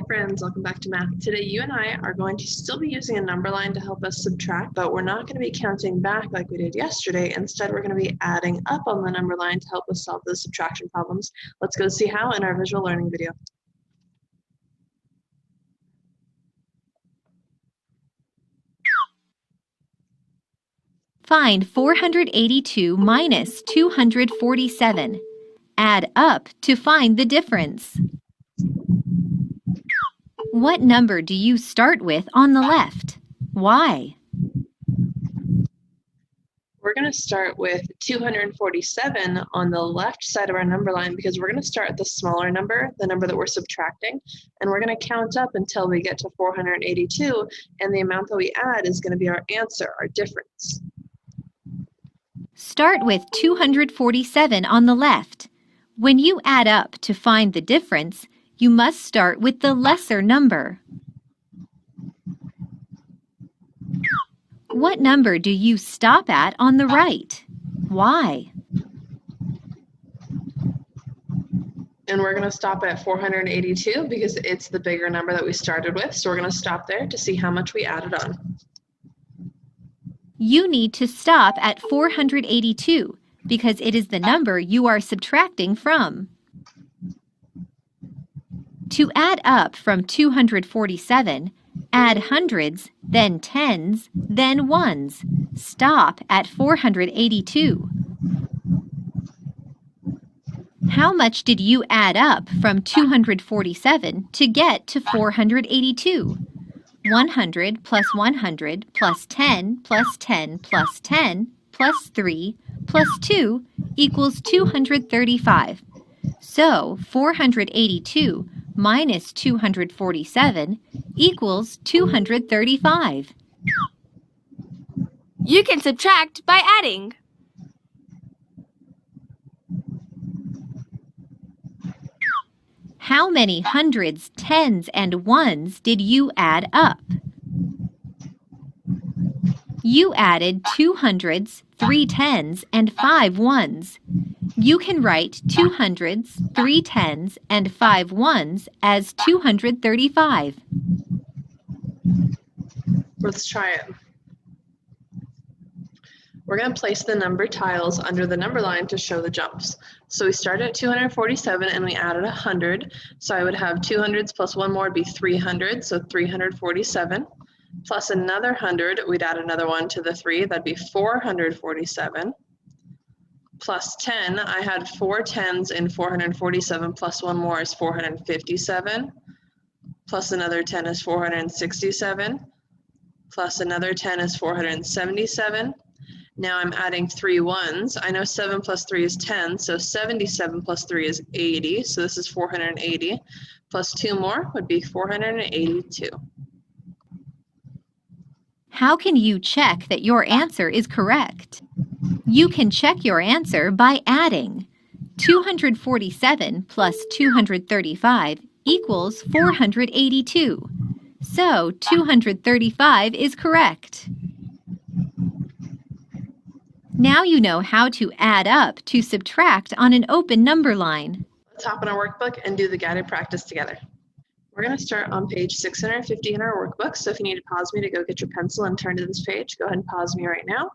friends, welcome back to math. Today you and I are going to still be using a number line to help us subtract, but we're not going to be counting back like we did yesterday. Instead, we're going to be adding up on the number line to help us solve those subtraction problems. Let's go see how in our visual learning video. Find 482 minus 247. Add up to find the difference. What number do you start with on the left? Why? We're going to start with 247 on the left side of our number line because we're going to start at the smaller number, the number that we're subtracting, and we're going to count up until we get to 482, and the amount that we add is going to be our answer, our difference. Start with 247 on the left. When you add up to find the difference, you must start with the lesser number. What number do you stop at on the right? Why? And we're going to stop at 482 because it's the bigger number that we started with. So we're going to stop there to see how much we added on. You need to stop at 482 because it is the number you are subtracting from. To add up from 247, add hundreds, then tens, then ones. Stop at 482. How much did you add up from 247 to get to 482? 100 plus 100 plus 10 plus 10 plus 10 plus 3 plus 2 equals 235. So 482 minus 247 equals 235. You can subtract by adding. How many hundreds, tens, and ones did you add up? You added 2 hundreds, 3 tens, and 5 ones. You can write 2 hundreds, 3 tens, and 5 ones as 235. Let's try it. We're going to place the number tiles under the number line to show the jumps. So we started at 247 and we added 100. So I would have 2 hundreds plus one more would be 300, so 347. Plus another 100, we'd add another one to the 3, that'd be 447. Plus 10, I had 4 tens in 447, plus one more is 457. Plus another 10 is 467. Plus another 10 is 477. Now I'm adding 3 ones. I know 7 plus 3 is 10, so 77 plus 3 is 80, so this is 480. Plus 2 more would be 482. How can you check that your answer is correct? You can check your answer by adding. 247 plus 235 equals 482. So 235 is correct. Now you know how to add up to subtract on an open number line. Let's hop in our workbook and do the guided practice together. We're going to start on page 650 in our workbook. So if you need to pause me to go get your pencil and turn to this page, go ahead and pause me right now.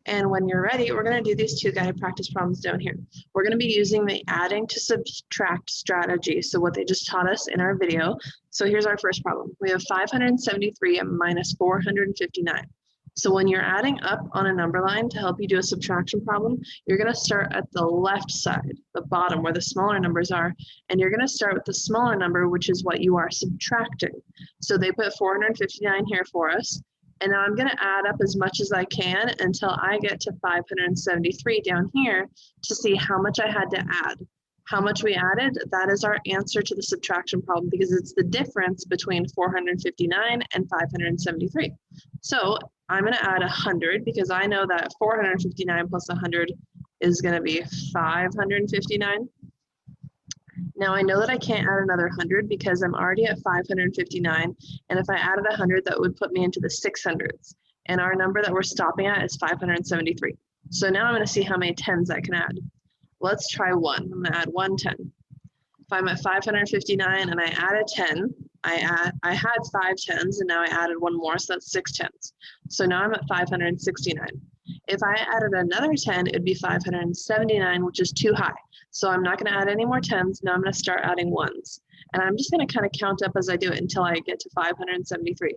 And when you're ready, we're going to do these 2 guided practice problems down here. We're going to be using the adding to subtract strategy, so what they just taught us in our video. So here's our first problem. We have 573 minus 459. So when you're adding up on a number line to help you do a subtraction problem, you're going to start at the left side, the bottom where the smaller numbers are, and you're going to start with the smaller number, which is what you are subtracting. So they put 459 here for us, and now I'm going to add up as much as I can until I get to 573 down here to see how much I had to add. How much we added, that is our answer to the subtraction problem because it's the difference between 459 and 573. So I'm going to add 100 because I know that 459 plus 100 is going to be 559. Now I know that I can't add another 100 because I'm already at 559, and if I added 100, that would put me into the 600s. And our number that we're stopping at is 573. So now I'm going to see how many tens I can add. Let's try 1. I'm going to add 1 10. If I'm at 559 and I add a 10, I had 5 tens and now I added one more, so that's 6 tens. So now I'm at 569. If I added another 10, it'd be 579, which is too high. So I'm not going to add any more tens. Now I'm going to start adding ones. And I'm just going to kind of count up as I do it until I get to 573.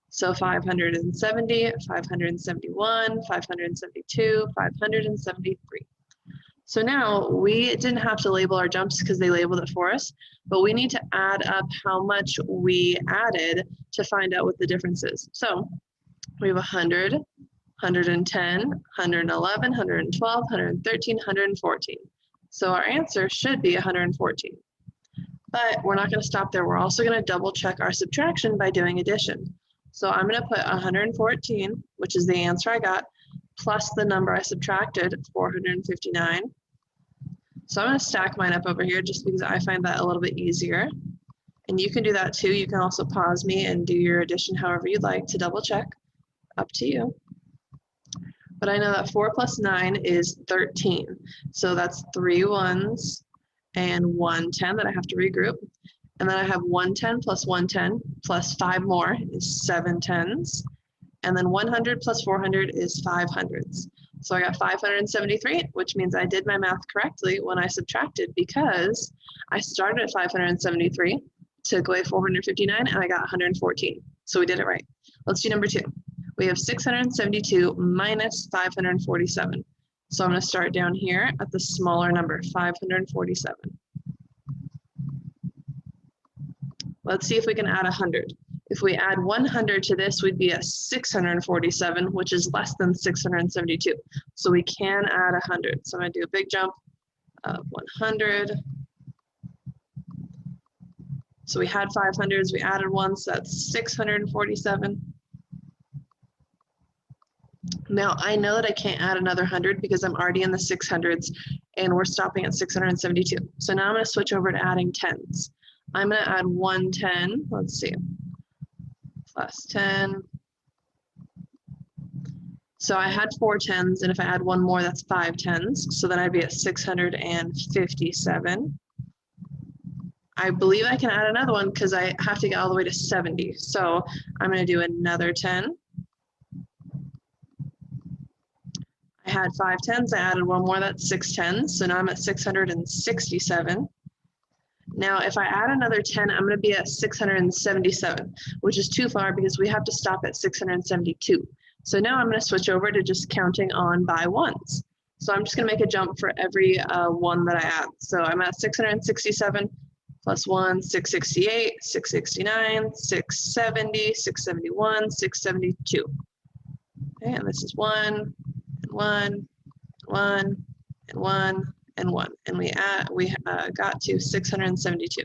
So 570, 571, 572, 573. So now we didn't have to label our jumps because they labeled it for us, but we need to add up how much we added to find out what the difference is. So we have 100, 110, 111, 112, 113, 114. So our answer should be 114. But we're not going to stop there. We're also going to double check our subtraction by doing addition. So I'm going to put 114, which is the answer I got, plus the number I subtracted, 459. So I'm going to stack mine up over here just because I find that a little bit easier. And you can do that too. You can also pause me and do your addition however you'd like to double check. Up to you. But I know that 4 plus 9 is 13. So that's 3 ones and 1 10 that I have to regroup. And then I have 110 plus 110 plus 5 more is 7 tens. And then 100 plus 400 is 500s. So I got 573, which means I did my math correctly when I subtracted because I started at 573, took away 459, and I got 114. So we did it right. Let's do number 2. We have 672 minus 547. So I'm going to start down here at the smaller number, 547. Let's see if we can add 100. If we add 100 to this, we'd be at 647, which is less than 672. So we can add 100. So I'm going to do a big jump of 100. So we had 500s, we added one, so that's 647. Now I know that I can't add another 100 because I'm already in the 600s and we're stopping at 672. So now I'm going to switch over to adding tens. I'm going to add 110, let's see, plus 10. So I had 4 tens, and if I add one more, that's 5 tens. So then I'd be at 657. I believe I can add another one because I have to get all the way to 70. So I'm going to do another 10. I had 5 tens, I added one more, that's 6 tens. So now I'm at 667. Now, if I add another 10, I'm going to be at 677, which is too far because we have to stop at 672. So now I'm going to switch over to just counting on by ones. So I'm just going to make a jump for every one that I add. So I'm at 667 plus 1, 668, 669, 670, 671, 672. Okay, and this is 1, and 1, 1, and 1, and 1, and we got to 672.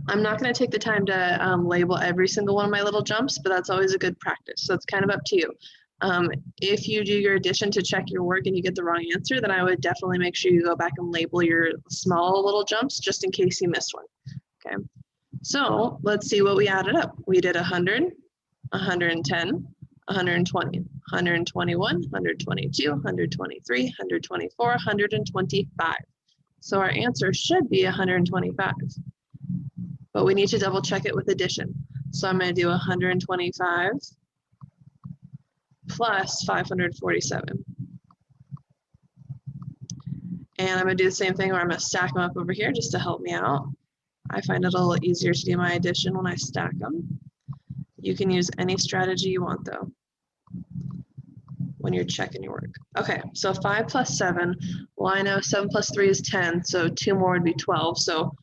I'm not going to take the time to label every single one of my little jumps, but that's always a good practice. So it's kind of up to you. If you do your addition to check your work and you get the wrong answer, then I would definitely make sure you go back and label your small little jumps just in case you missed one. Okay. So let's see what we added up. We did 100, 110, 120, 121, 122, 123, 124, 125. So our answer should be 125. But we need to double check it with addition. So I'm going to do 125 plus 547. And I'm going to do the same thing where I'm going to stack them up over here just to help me out. I find it a little easier to do my addition when I stack them. You can use any strategy you want though when you're checking your work. Okay, so 5 plus 7, well I know 7 plus 3 is 10, so 2 more would be 12. So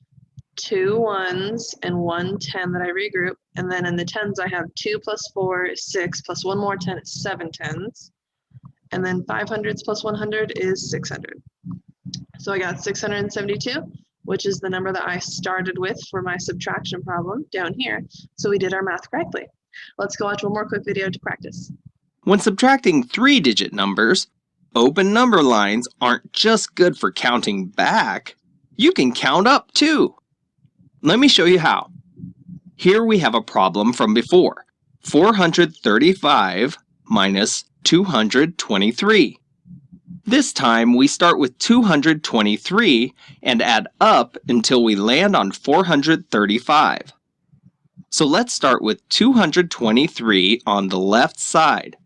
2 ones and 1 10 that I regroup, and then in the tens I have 2 plus 4 is 6, plus 1 more 10 is 7 tens, and then 500s plus 100 is 600. So I got 672, which is the number that I started with for my subtraction problem down here. So we did our math correctly. Let's go watch one more quick video to practice. When subtracting 3-digit numbers, open number lines aren't just good for counting back. You can count up too. Let me show you how. Here we have a problem from before. 435 minus 223. This time we start with 223 and add up until we land on 435. So let's start with 223 on the left side.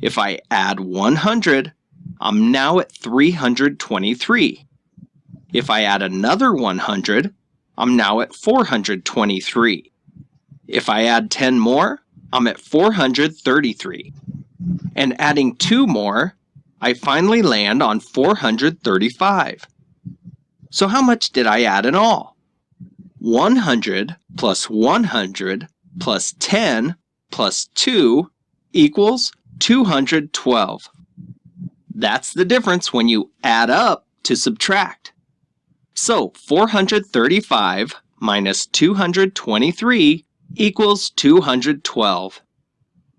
If I add 100, I'm now at 323. If I add another 100, I'm now at 423. If I add 10 more, I'm at 433. And adding 2 more, I finally land on 435. So how much did I add in all? 100 plus 100 plus 10 plus 2 equals 212. That's the difference when you add up to subtract. So 435 minus 223 equals 212.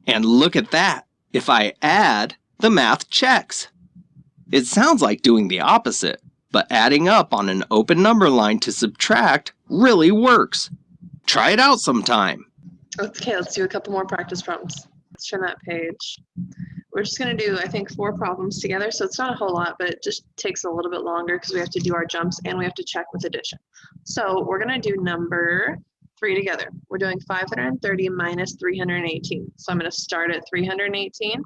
And look at that. If I add, the math checks. It sounds like doing the opposite, but adding up on an open number line to subtract really works. Try it out sometime. Okay, let's do a couple more practice problems. Let's turn that page. We're just going to do, I think, 4 problems together, so it's not a whole lot, but it just takes a little bit longer because we have to do our jumps and we have to check with addition. So we're going to do number 3 together. We're doing 530 minus 318. So I'm going to start at 318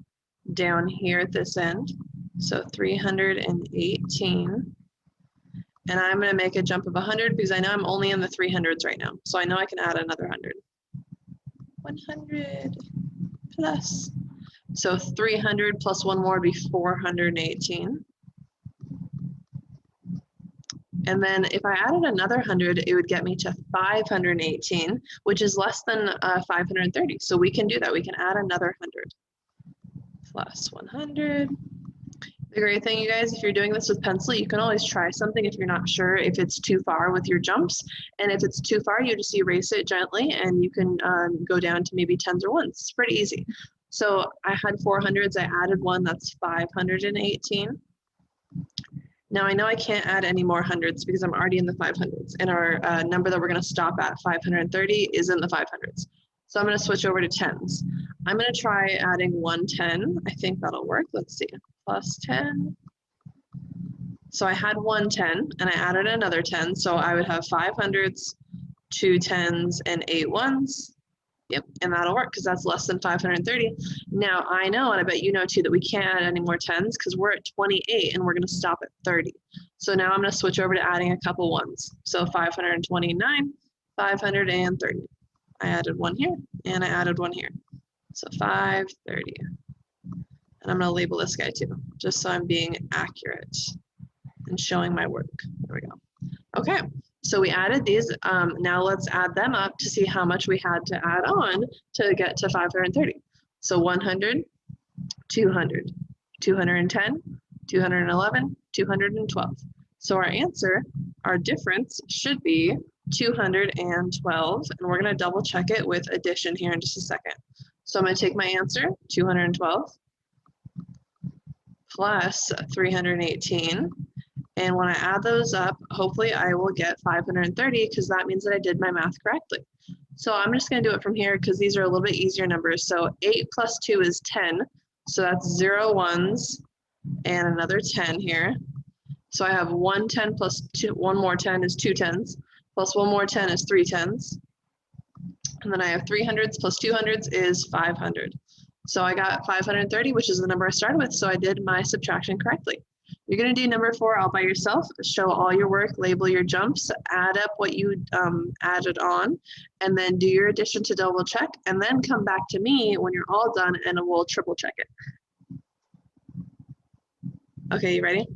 down here at this end. So 318. And I'm going to make a jump of 100 because I know I'm only in the 300s right now. So I know I can add another 100. 100 plus. So 300 plus 1 more would be 418. And then if I added another 100, it would get me to 518, which is less than 530. So we can do that. We can add another 100 plus 100. The great thing, you guys, if you're doing this with pencil, you can always try something if you're not sure if it's too far with your jumps. And if it's too far, you just erase it gently and you can go down to maybe 10s or 1s. It's pretty easy. So I had 400s, I added 1, that's 518. Now I know I can't add any more hundreds because I'm already in the 500s, and our number that we're going to stop at, 530, is in the 500s. So I'm going to switch over to 10s. I'm going to try adding 110. I think that'll work. Let's see. Plus 10. So I had 110 and I added another 10. So I would have 500s, 2 10s, and 8 1s. Yep, and that'll work because that's less than 530. Now I know, and I bet you know too, that we can't add any more 10s because we're at 28 and we're going to stop at 30. So now I'm going to switch over to adding a couple 1s. So 529, 530. I added 1 here and I added 1 here. So 530. And I'm going to label this guy too, just so I'm being accurate and showing my work. There we go. Okay. So we added these. Now let's add them up to see how much we had to add on to get to 530. So 100, 200, 210, 211, 212. So our answer, our difference should be 212. And we're going to double check it with addition here in just a second. So I'm going to take my answer, 212 plus 318. And when I add those up, hopefully I will get 530 because that means that I did my math correctly. So I'm just going to do it from here because these are a little bit easier numbers. So 8 plus 2 is 10. So that's 0 1s and another 10 here. So I have 1 10 plus 2, 1 more 10 is 2 10s, plus 1 more 10 is 3 10s. And then I have 300s plus 200s is 500. So I got 530, which is the number I started with. So I did my subtraction correctly. You're going to do number 4 all by yourself, show all your work, label your jumps, add up what you added on, and then do your addition to double check, and then come back to me when you're all done and we'll triple check it. Okay, you ready?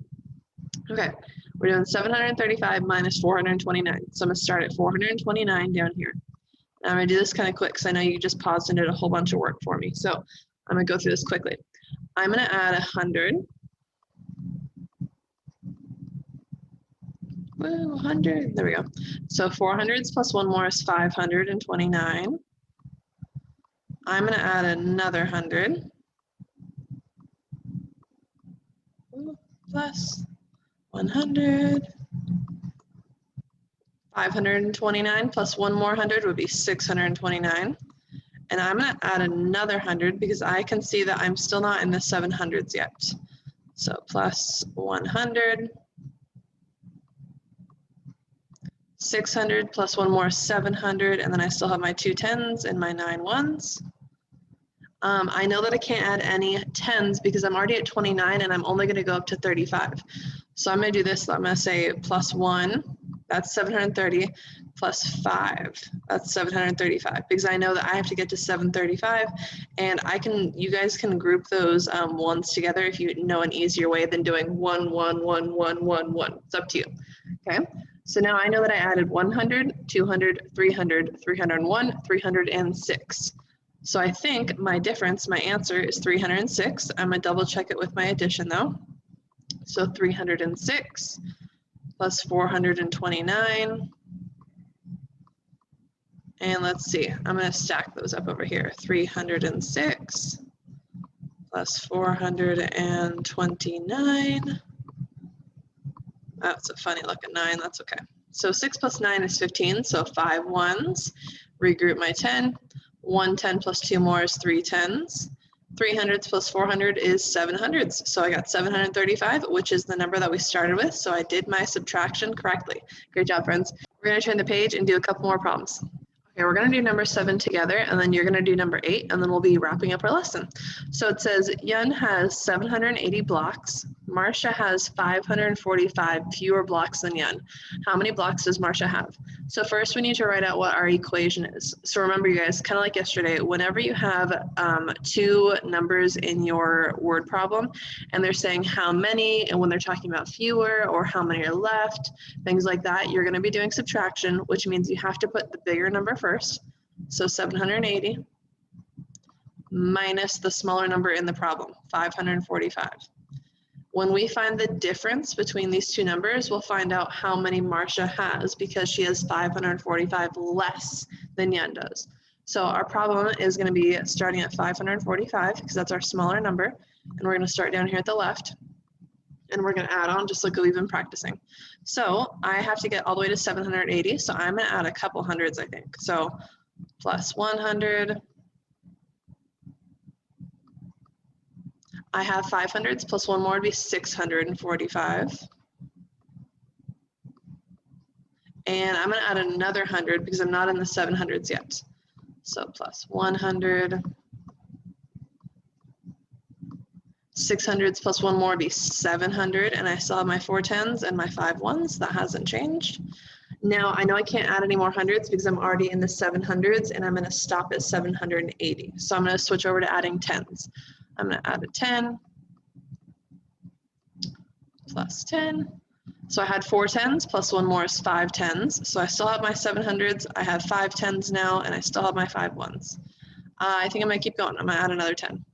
Okay, we're doing 735 minus 429. So I'm going to start at 429 down here. And I'm going to do this kind of quick because I know you just paused and did a whole bunch of work for me. So I'm going to go through this quickly. I'm going to add 100. 100, there we go. So 400s plus 1 more is 529. I'm going to add another 100 plus 100. 529 plus 1 more 100 would be 629. And I'm going to add another 100 because I can see that I'm still not in the 700s yet. So plus 100. 600 plus one more 700, and then I still have my 2 10s and my 9 1s. I know that I can't add any 10s because I'm already at 29 and I'm only going to go up to 35. So I'm going to do this. I'm going to say plus 1, that's 730, plus 5, that's 735, because I know that I have to get to 735, and you guys can group those ones together if you know an easier way than doing 1 1 1 1 1 1. It's up to you. Okay. So now I know that I added 100, 200, 300, 301, 306. So I think my difference, my answer is 306. I'm gonna double check it with my addition though. So 306 plus 429. And let's see, I'm gonna stack those up over here. 306 plus 429. That's a funny looking 9, that's okay. So 6 plus 9 is 15, so 5 1s. Regroup my 10. 1 10 plus 2 more is 3 10s. 300s plus 400 is 700s. So I got 735, which is the number that we started with. So I did my subtraction correctly. Great job, friends. We're going to turn the page and do a couple more problems. Okay, we're going to do number 7 together, and then you're going to do number 8, and then we'll be wrapping up our lesson. So it says Yun has 780 blocks. Marcia has 545 fewer blocks than Yun. How many blocks does Marcia have? So first we need to write out what our equation is. So remember, you guys, kind of like yesterday, whenever you have two numbers in your word problem and they're saying how many, and when they're talking about fewer or how many are left, things like that, you're going to be doing subtraction, which means you have to put the bigger number first. So 780 minus the smaller number in the problem, 545. When we find the difference between these two numbers, we'll find out how many Marcia has, because she has 545 less than Yun does. So our problem is going to be starting at 545 because that's our smaller number, and we're going to start down here at the left, and we're going to add on just like we've been practicing. So I have to get all the way to 780, so I'm going to add a couple hundreds, I think. So plus 100. I have 500s plus one more would be 645. And I'm going to add another 100 because I'm not in the 700s yet. So plus 100. 600s plus one more would be 700. And I still have my 4 10s and my 5 1s. That hasn't changed. Now I know I can't add any more hundreds because I'm already in the 700s, and I'm going to stop at 780. So I'm going to switch over to adding 10s. I'm going to add a 10 plus 10. So I had 4 10s plus one more is 5 10s. So I still have my 700s. I have 5 10s now, and I still have my 5 1s. I think I'm going to keep going. I'm going to add another 10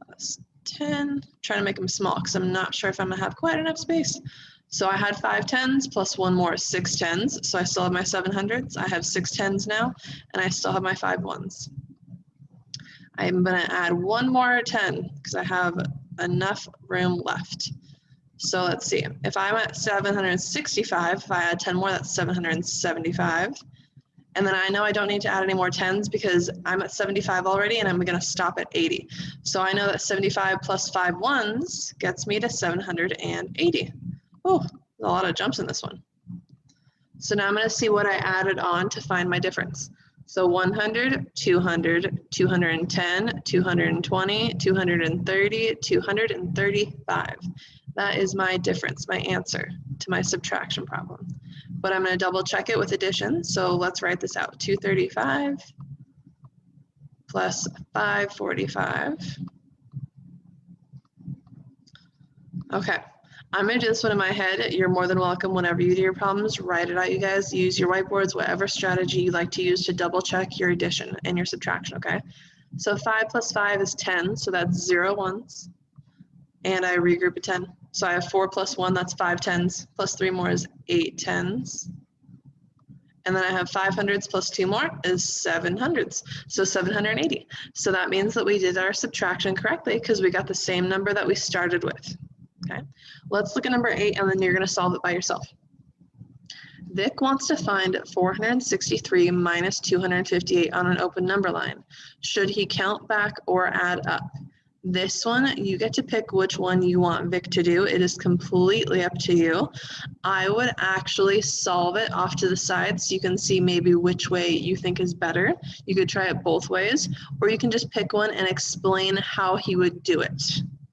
plus 10. Trying to make them small because I'm not sure if I'm going to have quite enough space. So I had 5 10s plus one more is 6 10s. So I still have my 700s. I have 6 10s now, and I still have my 5 1s. I'm going to add one more 10 because I have enough room left. So let's see. If I'm at 765, if I add 10 more, that's 775. And then I know I don't need to add any more 10s because I'm at 75 already, and I'm going to stop at 80. So I know that 75 plus 5 1s gets me to 780. Oh, a lot of jumps in this one. So now I'm going to see what I added on to find my difference. So 100, 200, 210, 220, 230, 235. That is my difference, my answer to my subtraction problem. But I'm going to double check it with addition. So let's write this out. 235 plus 545. Okay. I'm going to do this one in my head. You're more than welcome whenever you do your problems. Write it out, you guys. Use your whiteboards, whatever strategy you like to use to double check your addition and your subtraction, okay? So 5 plus 5 is 10, so that's 0 1s. And I regroup a 10. So I have 4 plus 1, that's 5 10s, plus 3 more is 8 10s. And then I have 500s plus 2 more is 700s, so 780. So that means that we did our subtraction correctly because we got the same number that we started with. Okay, let's look at number 8, and then you're going to solve it by yourself. Vic wants to find 463 minus 258 on an open number line. Should he count back or add up? This one, you get to pick which one you want Vic to do. It is completely up to you. I would actually solve it off to the side so you can see maybe which way you think is better. You could try it both ways, or you can just pick one and explain how he would do it.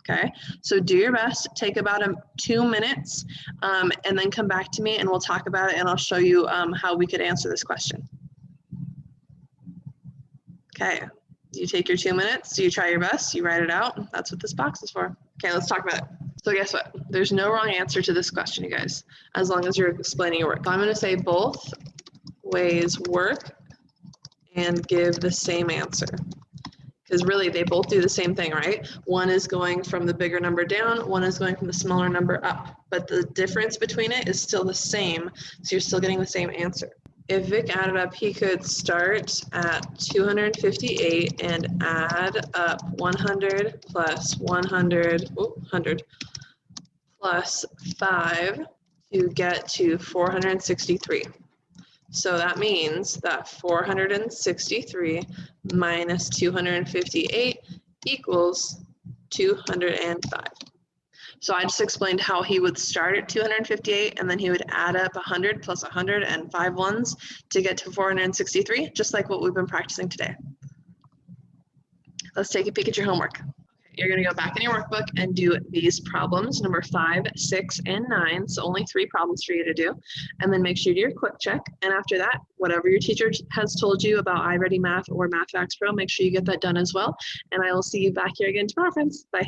Okay, so do your best, take about 2 minutes, and then come back to me and we'll talk about it and I'll show you how we could answer this question. Okay, you take your 2 minutes, you try your best, you write it out. That's what this box is for. Okay, let's talk about it. So guess what? There's no wrong answer to this question, you guys, as long as you're explaining your work. I'm gonna say both ways work and give the same answer. Because really, they both do the same thing, right? One is going from the bigger number down, one is going from the smaller number up. But the difference between it is still the same, so you're still getting the same answer. If Vic added up, he could start at 258 and add up 100 plus 100, 100 plus 5 to get to 463. So that means that 463 minus 258 equals 205. So I just explained how he would start at 258 and then he would add up 100 plus 100 and 5 ones to get to 463, just like what we've been practicing today. Let's take a peek at your homework. You're going to go back in your workbook and do these problems, number 5, 6, and 9. So only 3 problems for you to do. And then make sure you do your quick check. And after that, whatever your teacher has told you about iReady Math or MathFacts Pro, make sure you get that done as well. And I will see you back here again tomorrow, friends. Bye.